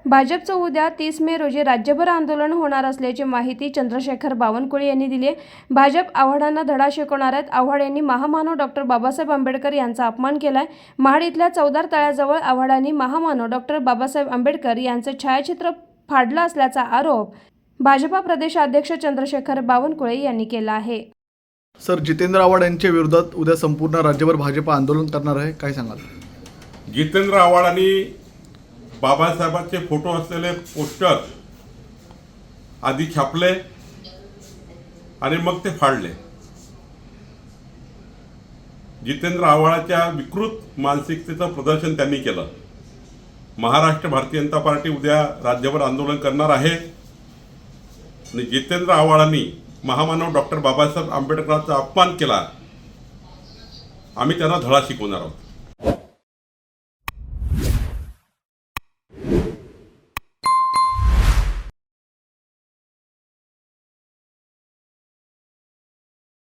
भाजपचं उद्या 30 मे रोजी राज्यभर आंदोलन होणार असल्याची माहिती चंद्रशेखर बावनकुळे यांनी दिली आहे. भाजप आव्हाडांना धडा शिकवणार आहेत. आव्हाड यांनी महामानव डॉक्टर बाबासाहेब आंबेडकर यांचा अपमान केलाय. महाड इथल्या चौदार तळ्याजवळ आव्हाडांनी महामानव डॉक्टर बाबासाहेब आंबेडकर यांचं छायाचित्र फाडलं असल्याचा आरोप भाजपा प्रदेशाध्यक्ष चंद्रशेखर बावनकुळे यांनी केला आहे. सर, जितेंद्र आव्हाड यांच्या विरोधात उद्या संपूर्ण राज्यभर भाजप आंदोलन करणार आहे, काय सांगाल? जितेंद्र आव्हाडांनी बाबासाहेबांचे फोटो असलेले पोस्टर आधी छापले आणि मग ते फाडले. जितेंद्र आव्हाडाच्या विकृत मानसिकतेचं प्रदर्शन त्यांनी केलं. महाराष्ट्र भारतीय जनता पार्टी उद्या राज्यभर आंदोलन करणार आहे आणि जितेंद्र आव्हाडांनी महामानव डॉक्टर बाबासाहेब आंबेडकरांचा अपमान केला. आम्ही त्यांना धडा शिकवणार आहोत.